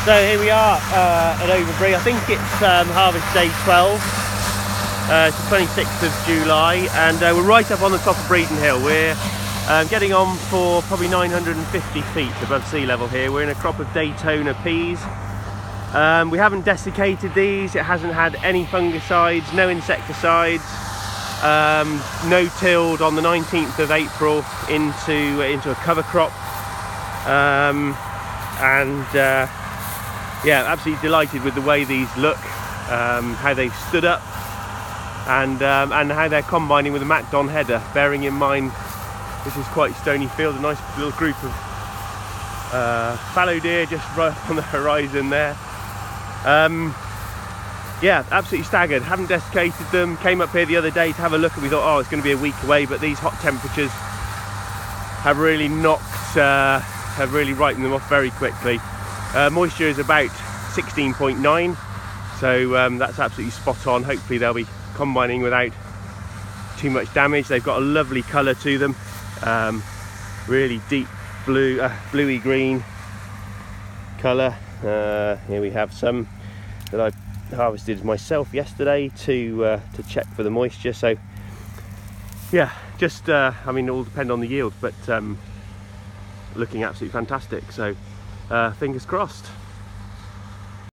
So here we are at Overbury. I think it's harvest day 12. It's the 26th of July, and we're right up on the top of Bredon Hill. We're getting on for probably 950 feet above sea level here. We're in a crop of Daytona peas. We haven't desiccated these. It hasn't had any fungicides, no insecticides, no tilled on the 19th of April into a cover crop. Yeah, absolutely delighted with the way these look, how they've stood up, and how they're combining with the Bredon header, bearing in mind this is quite stony field, a nice little group of fallow deer just right up on the horizon there. Yeah, absolutely staggered. Haven't desiccated them. Came up here the other day to have a look and we thought, oh, it's going to be a week away, but these hot temperatures have really ripened them off very quickly. Moisture is about 16.9, so that's absolutely spot on. Hopefully they'll be combining without too much damage. They've got a lovely colour to them, really deep blue, bluey green colour. Here we have some that I harvested myself yesterday to check for the moisture. So yeah, just I mean, it all depends on the yield, but looking absolutely fantastic. So fingers crossed.